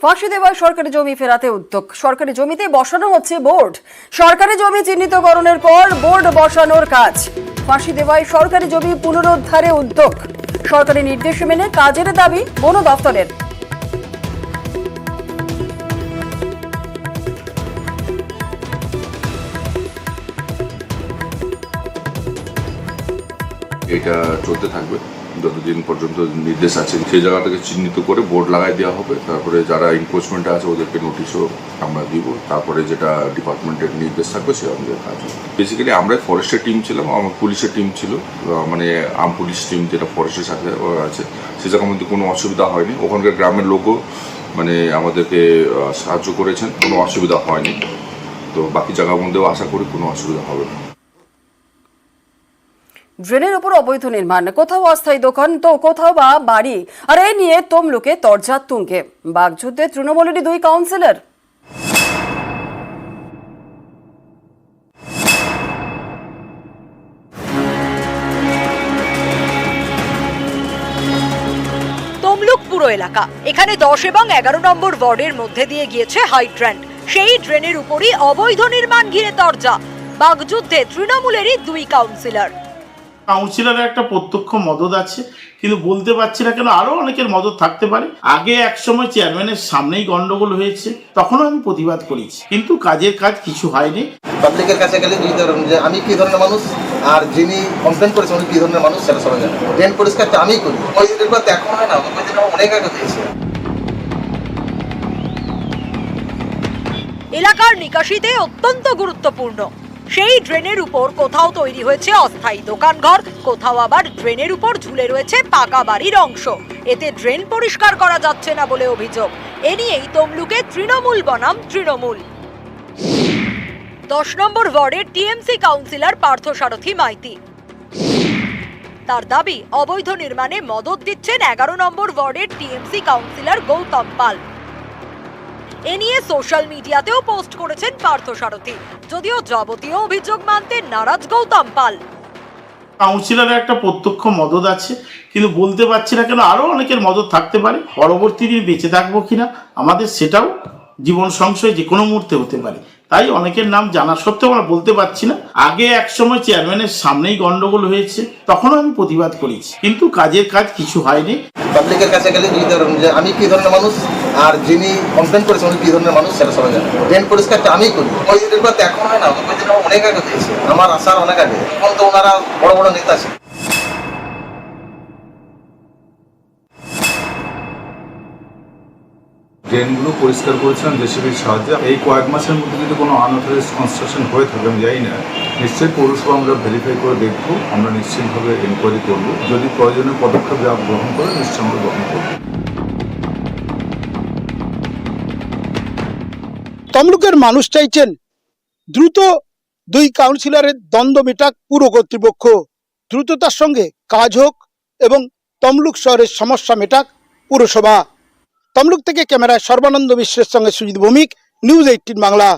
ফাঁসি দেওয়ায় সরকারি জমি ফেরাতে উদ্যোগ। সরকারি জমিতে বসানো হচ্ছে বোর্ড। সরকারি জমি চিহ্নিতকরণের পর বোর্ড বসানোর কাজ। ফাঁসি দেওয়ায় সরকারি জমি পুনরুদ্ধারে উদ্যোগ। সরকারি নির্দেশ মেনে কাজের দাবি বন দফতরের। এটা চলতে থাকবে যতদিন পর্যন্ত নির্দেশ আছে। সেই জায়গাটাকে চিহ্নিত করে বোর্ড লাগাই দেওয়া হবে। তারপরে যারা এনফোর্সমেন্টে আছে ওদেরকে নোটিশও আমরা দিব। তারপরে যেটা ডিপার্টমেন্টের নির্দেশ থাকবে সে অনুযায়ী কাজ হবে। বেসিক্যালি আমরা ফরেস্টের টিম ছিলাম, আমার পুলিশের টিম ছিল, মানে আর্ম পুলিশ টিম যেটা ফরেস্টের সাথে আছে। সে জায়গার মধ্যে কোনো অসুবিধা হয়নি। ওখানকার গ্রামের লোকও মানে আমাদেরকে সাহায্য করেছেন, কোনো অসুবিধা হয়নি। তো বাকি জায়গার মধ্যেও আশা করি কোনো অসুবিধা হবে না। ড্রেনের উপর অবৈধ নির্মাণ, কোথাও অস্থায়ী দোকান তো কোথাও বা বাড়ি, আর এই নিয়ে তমলুকে তরজা তুঙ্গে। বাগযুদ্ধে তৃণমূলেরই দুই কাউন্সিলর। তমলুক পুরো এলাকা, এখানে 10 এবং 11 নম্বর ওয়ার্ডের মধ্যে দিয়ে গিয়েছে হাইড্রান্ট। সেই ড্রেনের উপরই অবৈধ নির্মাণ ঘিরে তরজা। বাগযুদ্ধে তৃণমূলেরই দুই কাউন্সিলর। কাউন্সিলরের একটা প্রত্যক্ষ মদত আছে, কিন্তু বলতে পারছি না কেন। আরো অনেকের মদত থাকতে পারে। আগে এক সময় চেয়ারম্যানের সামনেই গন্ডগোল হয়েছে, তখনও আমি প্রতিবাদ করেছি, কিন্তু কাজের কাজ কিছু হয়নি। পাবলিকের কাছে গেলে দুই ধরনের, যে আমি কি ধরনের মানুষ আর যিনি কমপ্লেন করেছে উনি কি ধরনের মানুষ সেটা সবাই জানে। ড্রেন পরিষ্কারটা আমি করি, ওই দিনের পর দেখা হয় না, ওই দিন অনেক আগে হয়েছে। এলাকার নিকাশিতে অত্যন্ত গুরুত্বপূর্ণ সেই ড্রেনের উপর কোথাও তৈরি হয়েছে অস্থায়ী দোকানঘর, কোথাও আবার ড্রেনের উপর ঝুলে রয়েছে পাকা বাড়ির অংশ। এতে ড্রেন পরিষ্কার করা যাচ্ছে না বলে অভিযোগ। এ নিয়েই তমলুকে তৃণমূল বনাম তৃণমূল। 10 নম্বর ওয়ার্ডের টিএমসি কাউন্সিলর পার্থসারথী মাইতি। তার দাবি অবৈধ নির্মাণে মদত দিচ্ছেন 11 নম্বর ওয়ার্ডের টিএমসি কাউন্সিলর গৌতম পাল। এ নিয়ে সোশ্যাল মিডিয়াতেও পোস্ট করেছেন পার্থসারথী, যদিও যাবতীয় অভিযোগ মানতে নারাজ গৌতম পাল। কাউন্সিলরের একটা প্রত্যক্ষ মদত আছে, কিন্তু বলতে পারছি না কেন। আরো অনেকের মদত থাকতে পারে। পরবর্তী দিন বেঁচে থাকবো কিনা আমাদের সেটাও জীবন সংশয় যে কোনো মুহূর্তে হতে পারে। তাই অনেকের নাম জানা সত্ত্বেও আমরা বলতে পারছি না। আগে এক সময় চেয়ারম্যানের সামনেই গন্ডগোল হয়েছে, তখনও আমি প্রতিবাদ করেছি, কিন্তু কাজের কাজ কিছু হয়নি। পাবলিকের কাছে গেলে দুই ধরনের, যে আমি কি ধরনের মানুষ আর যিনি কমপ্লেন করেছে উনি কি ধরনের মানুষ সেটা সবাই জানে। ড্রেন পরিষ্কারটা আমি করি, ওই দিনের পর দেখা হয় না, ওই দিন অনেক আগে হয়েছে। আমার আসার অনেক আগে, এখন তো ওনারা বড় বড় নেতা আছে। ড্রেনগুলো পরিষ্কার করেছিলাম জেসিবির সাহায্যে। এই কয়েক মাসের মধ্যে যদি কোনো আনঅথরাইজড কনস্ট্রাকশন হয়ে থাকে আমি জানি না, নিশ্চয়ই পৌরসভা আমরা ভেরিফাই করে দেখব। আমরা নিশ্চিতভাবে এনকোয়ারি করব, যদি প্রয়োজনীয় পদক্ষেপ গ্রহণ করে নিশ্চয়ই আমরা গ্রহণ করব। তমলুকের মানুষ চাইছেন দ্রুত দুই কাউন্সিলরের দ্বন্দ্ব মেটাক পুর কর্তৃপক্ষ, দ্রুততার সঙ্গে কাজ হোক এবং তমলুক শহরের সমস্যা মেটাক পুরসভা। তমলুক থেকে ক্যামেরায় সর্বানন্দ মিশ্রের সঙ্গে সুজিত ভৌমিক, নিউজ 18 বাংলা।